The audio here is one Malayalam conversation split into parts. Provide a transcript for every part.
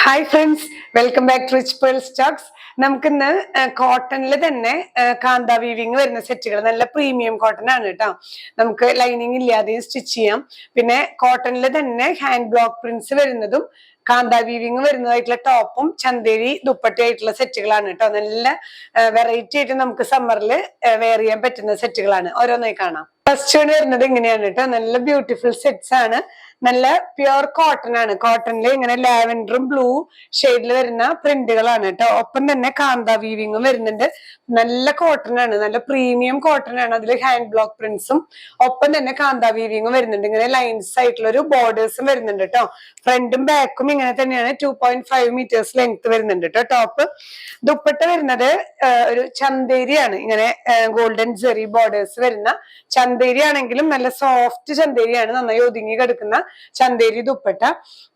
Hi friends, welcome back to rich pearl stocks. നമുക്കിന്ന് കോട്ടണിൽ തന്നെ കാന്ത വീവിങ് വരുന്ന സെറ്റുകൾ, നല്ല പ്രീമിയം കോട്ടൺ ആണ് കേട്ടോ. നമുക്ക് ലൈനിങ് ഇല്ലാതെയും സ്റ്റിച്ച് ചെയ്യാം. പിന്നെ കോട്ടണിൽ തന്നെ ഹാൻഡ് ബ്ലോക്ക് പ്രിന്റ്സ് വരുന്നതും കാന്ത വീവിങ് വരുന്നതായിട്ടുള്ള ടോപ്പും ചന്തേരി ദുപ്പട്ടയായിട്ടുള്ള സെറ്റുകളാണ് കേട്ടോ. നല്ല വെറൈറ്റി ആയിട്ട് നമുക്ക് സമ്മറിൽ വെയർ ചെയ്യാൻ പറ്റുന്ന സെറ്റുകളാണ്. ഓരോന്നായി കാണാം. ഫസ്റ്റ് വരുന്നത് ഇങ്ങനെയാണ് കേട്ടോ. നല്ല ബ്യൂട്ടിഫുൾ സെറ്റ്സ് ആണ്. നല്ല പ്യുർ കോട്ടൺ ആണ്. കോട്ടണില് ഇങ്ങനെ ലാവൻഡറും ബ്ലൂ ഷെയ്ഡിൽ വരുന്ന പ്രിന്റുകളാണ് കേട്ടോ. ഒപ്പം തന്നെ കാന്ത വീവിങ്ങും വരുന്നുണ്ട്. നല്ല കോട്ടൺ ആണ്, നല്ല പ്രീമിയം കോട്ടൺ ആണ്. അതിൽ ഹാൻഡ് ബ്ലോക്ക് പ്രിന്റ്സും ഒപ്പം തന്നെ കാന്ത വീവിങ്ങും വരുന്നുണ്ട്. ഇങ്ങനെ ലൈൻസ് ആയിട്ടുള്ള ഒരു ബോർഡേഴ്സും വരുന്നുണ്ട് കേട്ടോ. ഫ്രണ്ടും ബാക്കും ഇങ്ങനെ തന്നെയാണ്. 2.5 മീറ്റേഴ്സ് ലെങ്ത് വരുന്നുണ്ട് കേട്ടോ. ടോപ്പ് ദുപ്പട്ട വരുന്നത് ഒരു ചന്തേരിയാണ്. ഇങ്ങനെ ഗോൾഡൻ ജെറി ബോർഡേഴ്സ് വരുന്ന ചന്തേരി ആണെങ്കിലും നല്ല സോഫ്റ്റ് ചന്തേരിയാണ്. നന്നായി ഒതുങ്ങി കിടക്കുന്ന ചന്തേരി ദുപ്പട്ട.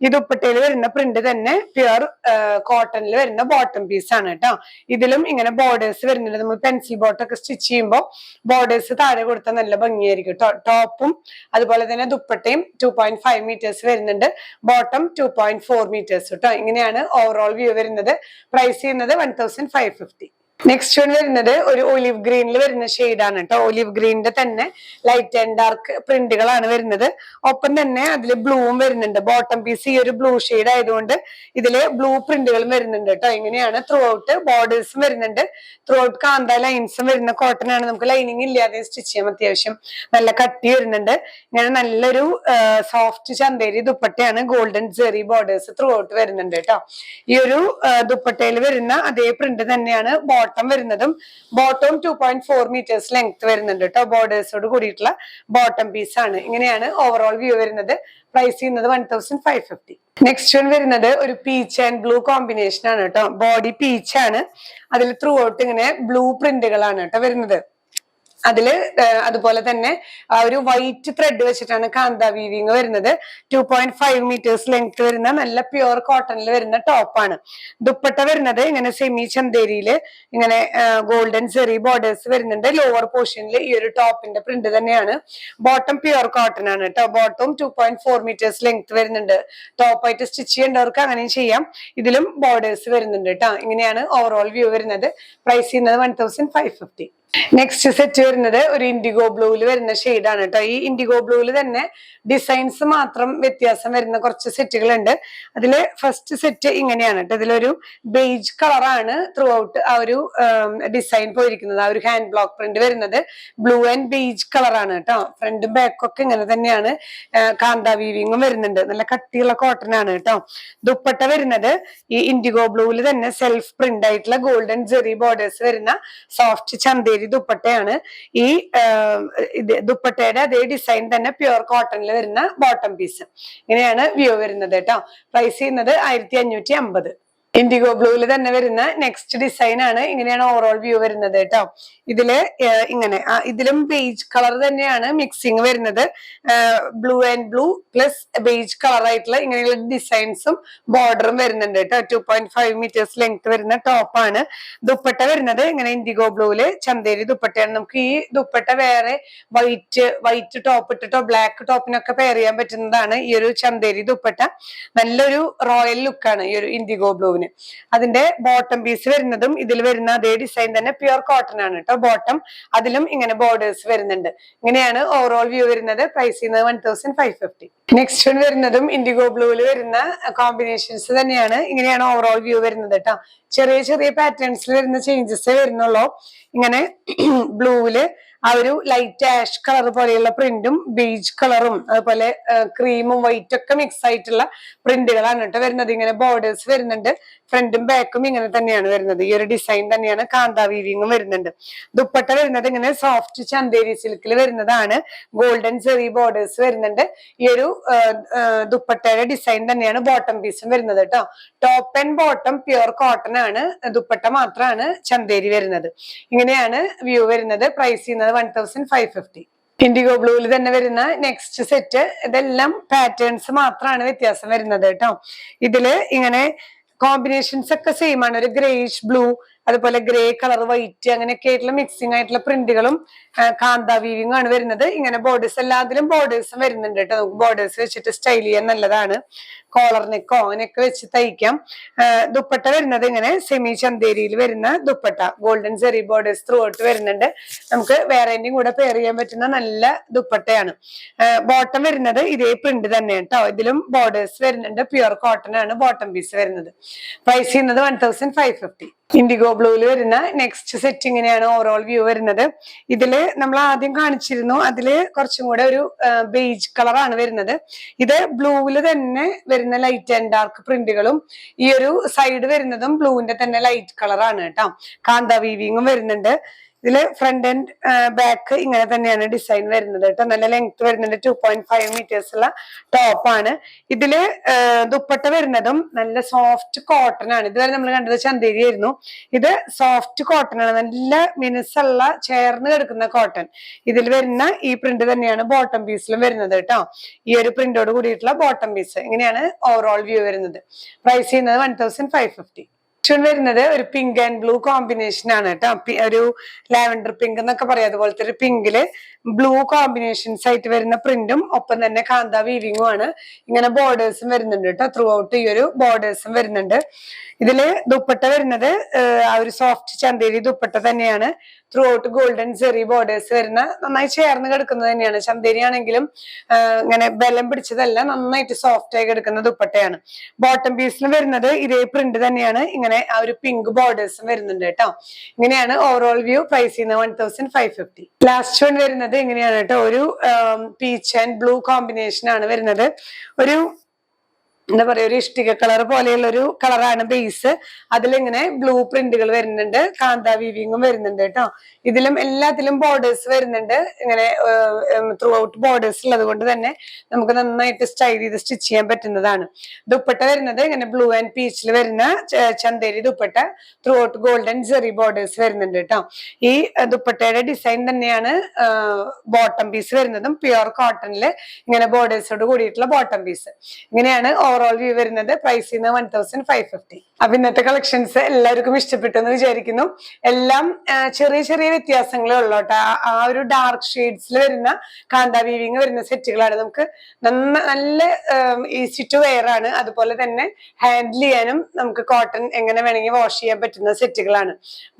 ഈ ദുപ്പട്ടയിൽ വരുന്ന പ്രിന്റ് തന്നെ പ്യുർ കോട്ടണിൽ വരുന്ന ബോട്ടം പീസ് ആണ് കേട്ടോ. ഇതിലും ഇങ്ങനെ ബോർഡേഴ്സ് വരുന്നുണ്ട്. നമ്മൾ പെൻസിൽ ബോട്ടൊക്കെ സ്റ്റിച്ച് ചെയ്യുമ്പോൾ ബോർഡേഴ്സ് താഴെ കൊടുത്താൽ നല്ല ഭംഗിയായിരിക്കും കേട്ടോ. ടോപ്പും അതുപോലെ തന്നെ ദുപ്പട്ടയും 2.5 മീറ്റേഴ്സ് വരുന്നുണ്ട്. ബോട്ടം 2.4 മീറ്റേഴ്സ് കേട്ടോ. ഇങ്ങനെയാണ് ഓവറോൾ വ്യൂ വരുന്നത്. പ്രൈസ് ചെയ്യുന്നത് 1550. നെക്സ്റ്റ് വൺ വരുന്നത് ഒരു ഒലിവ് ഗ്രീനിൽ വരുന്ന ഷെയ്ഡാണ് കേട്ടോ. ഒലിവ് ഗ്രീനിന്റെ തന്നെ ലൈറ്റ് ആൻഡ് ഡാർക്ക് പ്രിന്റുകളാണ് വരുന്നത്. ഒപ്പം തന്നെ അതിൽ ബ്ലൂവും വരുന്നുണ്ട്. ബോട്ടം പീസ് ഈ ഒരു ബ്ലൂ ഷെയ്ഡ് ആയതുകൊണ്ട് ഇതില് ബ്ലൂ പ്രിന്റുകളും വരുന്നുണ്ട് കേട്ടോ. ഇങ്ങനെയാണ് ത്രൂ ഔട്ട് ബോർഡേഴ്സും വരുന്നുണ്ട്. ത്രൂ ഔട്ട് കാന്ത ലൈൻസും വരുന്ന കോട്ടൺ ആണ്. നമുക്ക് ലൈനിങ് ഇല്ലാതെ സ്റ്റിച്ച് ചെയ്യാം. അത്യാവശ്യം നല്ല കട്ടി വരുന്നുണ്ട്. ഇങ്ങനെ നല്ലൊരു സോഫ്റ്റ് ചന്തേരി ദുപ്പട്ടയാണ്. Golden Jerry borders throughout വരുന്നുണ്ട് കേട്ടോ. ഈ ഒരു ദുപ്പട്ടയിൽ വരുന്ന അതേ പ്രിന്റ് തന്നെയാണ് ബോട്ടം വരുന്നതും. ബോട്ടം 2.4 മീറ്റേഴ്സ് ലെങ്ത് വരുന്നുണ്ട് കേട്ടോ. ബോർഡേഴ്സോട് കൂടിയിട്ടുള്ള ബോട്ടം പീസ് ആണ്. ഇങ്ങനെയാണ് ഓവറോൾ വ്യൂ വരുന്നത്. പ്രൈസ് ചെയ്യുന്നത് 1550. നെക്സ്റ്റ് വൺ വരുന്നത് ഒരു പീച്ച് ആൻഡ് ബ്ലൂ കോമ്പിനേഷൻ ആണ് കേട്ടോ. ബോഡി പീച്ച് ആണ്. അതിൽ ത്രൂ ഔട്ട് ഇങ്ങനെ ബ്ലൂ പ്രിന്റുകളാണ് കേട്ടോ വരുന്നത്. അതില് അതുപോലെ തന്നെ ആ ഒരു വൈറ്റ് ത്രെഡ് വെച്ചിട്ടാണ് കാന്ത വീവിങ് വരുന്നത്. 2.5 മീറ്റേഴ്സ് ലെങ്ത് വരുന്ന നല്ല പ്യുർ കോട്ടണിൽ വരുന്ന ടോപ്പാണ്. ദുപ്പട്ട വരുന്നത് ഇങ്ങനെ സെമി ചന്തേരിയില് ഇങ്ങനെ ഗോൾഡൻ സെറി ബോർഡേഴ്സ് വരുന്നുണ്ട്. ലോവർ പോർഷനിൽ ഈ ഒരു ടോപ്പിന്റെ പ്രിന്റ് തന്നെയാണ്. ബോട്ടം പ്യുർ കോട്ടൺ ആണ് കേട്ടോ. ബോട്ടം 2.4 മീറ്റേഴ്സ് ലെങ്ത് വരുന്നുണ്ട്. ടോപ്പായിട്ട് സ്റ്റിച്ച് ചെയ്യേണ്ടവർക്ക് അങ്ങനെയും ചെയ്യാം. ഇതിലും ബോർഡേഴ്സ് വരുന്നുണ്ട് കേട്ടോ. ഇങ്ങനെയാണ് ഓവറോൾ വ്യൂ വരുന്നത്. പ്രൈസ് ചെയ്യുന്നത് 1550. നെക്സ്റ്റ് സെറ്റ് വരുന്നത് ഒരു ഇൻഡിഗോ ബ്ലൂവിൽ വരുന്ന ഷെയ്ഡാണ് കേട്ടോ. ഈ ഇൻഡിഗോ ബ്ലൂവിൽ തന്നെ ഡിസൈൻസ് മാത്രം വ്യത്യാസം വരുന്ന കുറച്ച് സെറ്റുകളുണ്ട്. അതില് ഫസ്റ്റ് സെറ്റ് ഇങ്ങനെയാണ് കേട്ടോ. ഇതിലൊരു ബേജ് കളറാണ് ത്രൂ ഔട്ട് ആ ഒരു ഡിസൈൻ പോയിരിക്കുന്നത്. ആ ഒരു ഹാൻഡ് ബ്ലോക്ക് പ്രിന്റ് വരുന്നത് ബ്ലൂ ആൻഡ് ബേജ് കളറാണ് കേട്ടോ. ഫ്രണ്ടും ബാക്കും ഒക്കെ ഇങ്ങനെ തന്നെയാണ്. കാന്ത വീവിങ്ങും വരുന്നുണ്ട്. നല്ല കട്ടിയുള്ള കോട്ടൺ ആണ് കേട്ടോ. ദുപ്പട്ട വരുന്നത് ഈ ഇൻഡിഗോ ബ്ലൂവിൽ തന്നെ സെൽഫ് പ്രിന്റ് ആയിട്ടുള്ള ഗോൾഡൻ ജെറി ബോർഡേഴ്സ് വരുന്ന സോഫ്റ്റ് ചന്തേരി ദുപ്പട്ടയാണ്. ഈ ദുപ്പട്ടയുടെ അതേ ഡിസൈൻ തന്നെ പ്യുർ കോട്ടണിൽ വരുന്ന ബോട്ടം പീസ്. ഇങ്ങനെയാണ് വ്യൂ വരുന്നത് കേട്ടോ. പ്രൈസ് ചെയ്യുന്നത് 1550. ഇൻഡിഗോ ബ്ലൂവിൽ തന്നെ വരുന്ന നെക്സ്റ്റ് ഡിസൈൻ ആണ്. ഇങ്ങനെയാണ് ഓവറോൾ വ്യൂ വരുന്നത് കേട്ടോ. ഇതില് ഇങ്ങനെ ഇതിലും ബേജ് കളർ തന്നെയാണ് മിക്സിങ് വരുന്നത്. Blue and blue plus beige colour ആയിട്ടുള്ള ഇങ്ങനെയുള്ള ഡിസൈൻസും ബോർഡറും വരുന്നുണ്ട് കേട്ടോ. 2.5 മീറ്റേഴ്സ് ലെങ്ത് വരുന്ന ടോപ്പാണ്. ദുപ്പട്ട വരുന്നത് ഇങ്ങനെ ഇൻഡിഗോ ബ്ലൂവില് ചന്തേരി ദുപ്പട്ടയാണ്. നമുക്ക് ഈ ദുപ്പട്ട വേറെ വൈറ്റ് ടോപ്പ് ഇട്ടിട്ടോ ബ്ലാക്ക് ടോപ്പിനൊക്കെ പെയർ ചെയ്യാൻ പറ്റുന്നതാണ് ഈ ഒരു ചന്തേരി ദുപ്പട്ട. നല്ലൊരു റോയൽ ലുക്കാണ് ഈ ഒരു ഇൻഡിഗോ ബ്ലൂവിന്. അതിന്റെ ബോട്ടം പീസ് വരുന്നതും ഇതിൽ വരുന്ന അതേ ഡിസൈൻ തന്നെ പ്യുർ കോട്ടൺ ആണ് കേട്ടോ. ബോട്ടം അതിലും ഇങ്ങനെ ബോർഡേഴ്സ് വരുന്നുണ്ട്. ഇങ്ങനെയാണ് ഓവറോൾ വ്യൂ വരുന്നത്. പ്രൈസ് ചെയ്യുന്നത് 1550. നെക്സ്റ്റ് വൺ വരുന്നതും ഇൻഡിഗോ ബ്ലൂവിൽ വരുന്ന കോമ്പിനേഷൻസ് തന്നെയാണ്. ഇങ്ങനെയാണ് ഓവറോൾ വ്യൂ വരുന്നത് കേട്ടോ. ചെറിയ ചെറിയ പാറ്റേൺസിൽ വരുന്ന ചേഞ്ചസ് വരുന്നുള്ളൂ. ഇങ്ങനെ ബ്ലൂവില് ആ ഒരു ലൈറ്റ് ആഷ് കളർ പോലെയുള്ള പ്രിന്റും ബീജ് കളറും അതുപോലെ ക്രീമും വൈറ്റും ഒക്കെ മിക്സ് ആയിട്ടുള്ള പ്രിന്റുകളാണ് കേട്ടോ വരുന്നത്. ഇങ്ങനെ ബോർഡേഴ്സ് വരുന്നുണ്ട്. ഫ്രണ്ടും ബാക്കും ഇങ്ങനെ തന്നെയാണ് വരുന്നത്. ഈ ഒരു ഡിസൈൻ തന്നെയാണ്. കാന്ത വീവിങ്ങും വരുന്നുണ്ട്. ദുപ്പട്ട വരുന്നത് ഇങ്ങനെ സോഫ്റ്റ് ചന്തേരി സിൽക്കിൽ വരുന്നതാണ്. ഗോൾഡൻ സെറി ബോർഡേഴ്സ് വരുന്നുണ്ട്. ഈ ഒരു ദുപ്പട്ടയുടെ ഡിസൈൻ തന്നെയാണ് ബോട്ടം പീസും വരുന്നത് കേട്ടോ. Top and bottom pure cotton ആണ്. ദുപ്പട്ട മാത്രമാണ് ചന്തേരി വരുന്നത്. ഇങ്ങനെയാണ് വ്യൂ വരുന്നത്. പ്രൈസ് ചെയ്യുന്നത് 1550. ഇൻഡിഗോ ബ്ലൂവിൽ തന്നെ വരുന്ന നെക്സ്റ്റ് സെറ്റ്. ഇതെല്ലാം പാറ്റേൺസ് മാത്രമാണ് വ്യത്യാസം വരുന്നത് കേട്ടോ. ഇതില് ഇങ്ങനെ കോമ്പിനേഷൻസ് ഒക്കെ സെയിം ആണ്. ഒരു ഗ്രേഷ് ബ്ലൂ അതുപോലെ ഗ്രേ കളർ വൈറ്റ് അങ്ങനെയൊക്കെ ആയിട്ടുള്ള മിക്സിംഗ് ആയിട്ടുള്ള പ്രിന്റുകളും കാന്ത വീവിംഗ് ആണ് വരുന്നത്. ഇങ്ങനെ ബോർഡേഴ്സ് എല്ലാത്തിലും ബോർഡേഴ്സും വരുന്നുണ്ട് കേട്ടോ. നമുക്ക് ബോർഡേഴ്സ് വെച്ചിട്ട് സ്റ്റൈൽ ചെയ്യാൻ നല്ലതാണ്. കോളർ നെക്കോ അങ്ങനെയൊക്കെ വെച്ച് തയ്ക്കാം. ദുപ്പട്ട വരുന്നത് ഇങ്ങനെ സെമി ചന്തേരിയിൽ വരുന്ന ദുപ്പട്ട, ഗോൾഡൻ സെറി ബോർഡേഴ്സ് ത്രൂ ഔട്ട് വരുന്നുണ്ട്. നമുക്ക് വേറെന്റെയും കൂടെ പെയർ ചെയ്യാൻ പറ്റുന്ന നല്ല ദുപ്പട്ടയാണ്. ബോട്ടം വരുന്നത് ഇതേ പ്രിന്റ് തന്നെയാണ് കേട്ടോ. ഇതിലും ബോർഡേഴ്സ് വരുന്നുണ്ട്. പ്യുവർ കോട്ടൺ ആണ് ബോട്ടം പീസ് വരുന്നത്. പ്രൈസ് ചെയ്യുന്നത് 1550. ഇൻഡിഗോ ബ്ലൂവിൽ വരുന്ന നെക്സ്റ്റ് സെറ്റ് ഇങ്ങനെയാണ് ഓവറോൾ വ്യൂ വരുന്നത്. ഇതില് നമ്മൾ ആദ്യം കാണിച്ചിരുന്നു, അതില് കുറച്ചും കൂടെ ഒരു ബേജ് കളറാണ് വരുന്നത്. ഇത് ബ്ലൂവില് തന്നെ വരുന്ന ലൈറ്റ് ആൻഡ് ഡാർക്ക് പ്രിന്റുകളും ഈ ഒരു സൈഡ് വരുന്നതും ബ്ലൂവിന്റെ തന്നെ ലൈറ്റ് കളറാണ് കേട്ടോ. കാന്ത വീവിങ്ങും വരുന്നുണ്ട്. ഇതില് ഫ്രണ്ട് ആൻഡ് ബാക്ക് ഇങ്ങനെ തന്നെയാണ് ഡിസൈൻ വരുന്നത് കേട്ടോ. നല്ല ലെങ്ത് വരുന്നുണ്ട്. 2.5 meters ഉള്ള ടോപ്പാണ്. ഇതില് ദുപ്പട്ട വരുന്നതും നല്ല സോഫ്റ്റ് കോട്ടൺ ആണ്. ഇതുവരെ നമ്മൾ കണ്ടത് ചന്തേരി ആയിരുന്നു. ഇത് സോഫ്റ്റ് കോട്ടൺ ആണ്, നല്ല മിനുസുള്ള ചേർന്ന് കിടക്കുന്ന കോട്ടൺ. ഇതിൽ വരുന്ന ഈ പ്രിന്റ് തന്നെയാണ് ബോട്ടം പീസിലും വരുന്നത് കേട്ടോ. ഈ ഒരു പ്രിന്റോട് കൂടിയിട്ടുള്ള ബോട്ടം പീസ്. ഇങ്ങനെയാണ് ഓവറോൾ വ്യൂ വരുന്നത്. പ്രൈസ് ചെയ്യുന്നത് 1550. വരുന്നത് ഒരു പിങ്ക് ആൻഡ് ബ്ലൂ കോമ്പിനേഷൻ ആണ് കേട്ടോ. ഒരു ലാവൻഡർ പിങ്ക് എന്നൊക്കെ പറയാം. അതുപോലത്തെ ഒരു പിങ്കില് ബ്ലൂ കോമ്പിനേഷൻസ് ആയിട്ട് വരുന്ന പ്രിന്റും ഒപ്പം തന്നെ കാന്ത വീവിങ്ങും ആണ്. ഇങ്ങനെ ബോർഡേഴ്സും വരുന്നുണ്ട് കേട്ടോ. ത്രൂ ഔട്ട് ഈ ഒരു ബോർഡേഴ്സും വരുന്നുണ്ട്. ഇതില് ദുപ്പട്ട വരുന്നത് ആ ഒരു സോഫ്റ്റ് ചന്തേരി ദുപ്പട്ട തന്നെയാണ്. ത്രൂ ഔട്ട് ഗോൾഡൻ സെറി ബോർഡേഴ്സ് വരുന്ന നന്നായി ചേർന്ന് കിടക്കുന്നത് തന്നെയാണ്. ചന്തേരി ആണെങ്കിലും ഇങ്ങനെ ബലം പിടിച്ചതല്ല, നന്നായിട്ട് സോഫ്റ്റ് ആയി കിടക്കുന്ന ദുപ്പട്ടയാണ്. ബോട്ടം പീസിൽ വരുന്നത് ഇതേ പ്രിന്റ് തന്നെയാണ്. ഇങ്ങനെ ആ ഒരു പിങ്ക് ബോർഡേഴ്സും വരുന്നുണ്ട് കേട്ടോ. ഇങ്ങനെയാണ് ഓവറോൾ വ്യൂ. പ്രൈസ് ചെയ്യുന്നത് 1550. ലാസ്റ്റ് വൺ വരുന്നത് ഇങ്ങനെയാണ് കേട്ടോ. ഒരു പീച്ച് ആൻഡ് ബ്ലൂ കോമ്പിനേഷൻ ആണ് വരുന്നത്. ഒരു എന്താ പറയാ, ഒരു ഇഷ്ടിക കളർ പോലെയുള്ള ഒരു കളറാണ് ബേസ്. അതിലിങ്ങനെ ബ്ലൂ പ്രിന്റുകൾ വരുന്നുണ്ട്. കാന്ത വീവിങ്ങും വരുന്നുണ്ട് കേട്ടോ. ഇതിലും എല്ലാത്തിലും ബോർഡേഴ്സ് വരുന്നുണ്ട്. ഇങ്ങനെ ത്രൂ ഔട്ട് ബോർഡേഴ്സ് ഉള്ളത് കൊണ്ട് തന്നെ നമുക്ക് നന്നായിട്ട് സ്റ്റൈൽ ചെയ്ത് സ്റ്റിച്ച് ചെയ്യാൻ പറ്റുന്നതാണ്. ദുപ്പട്ട വരുന്നത് ഇങ്ങനെ ബ്ലൂ ആൻഡ് പീച്ചിൽ വരുന്ന Chanderi dupatta. Through out golden Jerry borders വരുന്നുണ്ട് കേട്ടോ. ഈ ദുപ്പട്ടയുടെ ഡിസൈൻ തന്നെയാണ് ബോട്ടം പീസ് വരുന്നതും. പ്യുവർ കോട്ടണില് ഇങ്ങനെ ബോർഡേഴ്സോട് കൂടിയിട്ടുള്ള ബോട്ടം പീസ്. ഇങ്ങനെയാണ് ഓവറോൾ വ്യൂ വരുന്നത്. പ്രൈസ് ചെയ്യുന്നത് 1550. അപ്പൊ ഇന്നത്തെ കളക്ഷൻസ് എല്ലാവർക്കും ഇഷ്ടപ്പെട്ടു എന്ന് വിചാരിക്കുന്നു. എല്ലാം ചെറിയ ചെറിയ വ്യത്യാസങ്ങളേ ഉള്ളൂ കേട്ടോ. ആ ഒരു ഡാർക്ക് ഷെയ്ഡ്സിൽ വരുന്ന കാന്ത വീവിങ് വരുന്ന സെറ്റുകളാണ്. നമുക്ക് നല്ല ഈസി ടു വെയർ ആണ്. അതുപോലെ തന്നെ ഹാൻഡിൽ ചെയ്യാനും നമുക്ക് കോട്ടൺ എങ്ങനെ വേണമെങ്കിൽ വാഷ് ചെയ്യാൻ പറ്റുന്ന സെറ്റുകളാണ്.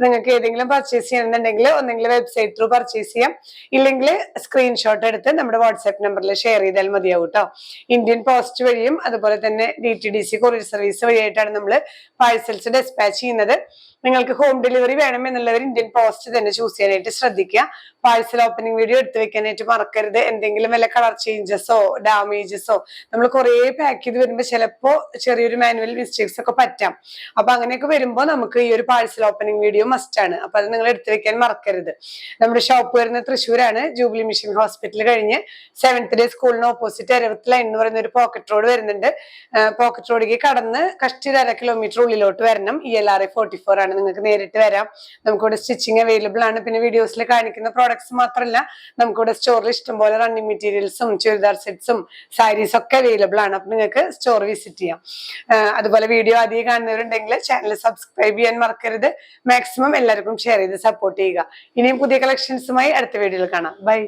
നിങ്ങൾക്ക് ഏതെങ്കിലും പർച്ചേസ് ചെയ്യണമെന്നുണ്ടെങ്കിൽ ഒന്നെങ്കിൽ വെബ്സൈറ്റ് ത്രൂ പർച്ചേസ് ചെയ്യാം, ഇല്ലെങ്കിൽ സ്ക്രീൻഷോട്ട് എടുത്ത് നമ്മുടെ വാട്സ്ആപ്പ് നമ്പറിൽ ഷെയർ ചെയ്താൽ മതിയാവും കേട്ടോ. ഇന്ത്യൻ പോസ്റ്റ് വഴിയും അതുപോലെ തന്നെ DTDC കൊറിയർ സർവീസ് വഴിയായിട്ടാണ് നമ്മൾ പാഴ്സൽസ് ഡെസ്പാച്ച് ചെയ്യുന്നത്. നിങ്ങൾക്ക് ഹോം ഡെലിവറി വേണമെന്നുള്ളവർ ഇന്ത്യൻ പോസ്റ്റ് തന്നെ ചൂസ് ചെയ്യാനായിട്ട് ശ്രദ്ധിക്കുക. പാഴ്സൽ ഓപ്പണിംഗ് വീഡിയോ എടുത്തു വെക്കാനായിട്ട് മറക്കരുത്. എന്തെങ്കിലും വല്ല കളർ ചേഞ്ചസോ ഡാമേജസോ, നമ്മൾ കുറെ പാക്ക് ചെയ്ത് വരുമ്പോൾ ചിലപ്പോ ചെറിയൊരു മാനുവൽ മിസ്റ്റേക്സ് ഒക്കെ പറ്റാം. അപ്പൊ അങ്ങനെയൊക്കെ വരുമ്പോൾ നമുക്ക് ഈ ഒരു പാഴ്സൽ ഓപ്പണിംഗ് വീഡിയോ മസ്റ്റ് ആണ്. അപ്പൊ അത് നിങ്ങൾ എടുത്തു വെക്കാൻ മറക്കരുത്. നമ്മുടെ ഷോപ്പ് വരുന്ന തൃശ്ശൂരാണ്. ജൂബിലി മിഷൻ ഹോസ്പിറ്റൽ കഴിഞ്ഞ് 7th ഡേ സ്കൂളിന് ഓപ്പോസിറ്റ് എരവത്ത് ലൈൻ എന്ന് പറയുന്ന ഒരു പോക്കറ്റ് റോഡ് വരുന്നുണ്ട്. പോക്കറ്റ് റോഡിലേക്ക് കടന്ന് കഷ്ടി 1/2 കിലോമീറ്റർ ഉള്ളിലോട്ട് വരണം. ELRA 44 ആണ്. നിങ്ങൾക്ക് നേരിട്ട് വരാം. നമുക്കിവിടെ സ്റ്റിച്ചിങ് അവൈലബിൾ ആണ്. പിന്നെ വീഡിയോസിൽ കാണിക്കുന്ന പ്രോഡക്ട്സ് മാത്രമല്ല, നമുക്കിവിടെ സ്റ്റോറിൽ ഇഷ്ടംപോലെ റണ്ണിങ് മെറ്റീരിയൽസും ചുരിദാർ സെറ്റ്സും സാരീസ് ഒക്കെ അവൈലബിൾ ആണ്. അപ്പൊ നിങ്ങൾക്ക് സ്റ്റോർ വിസിറ്റ് ചെയ്യാം. അതുപോലെ വീഡിയോ ആദ്യം കാണുന്നവരുണ്ടെങ്കിൽ ചാനൽ സബ്സ്ക്രൈബ് ചെയ്യാൻ മറക്കരുത്. മാക്സിമം എല്ലാവർക്കും ഷെയർ ചെയ്ത് സപ്പോർട്ട് ചെയ്യുക. ഇനിയും പുതിയ കളക്ഷൻസുമായി അടുത്ത വീഡിയോയിൽ കാണാം. ബൈ.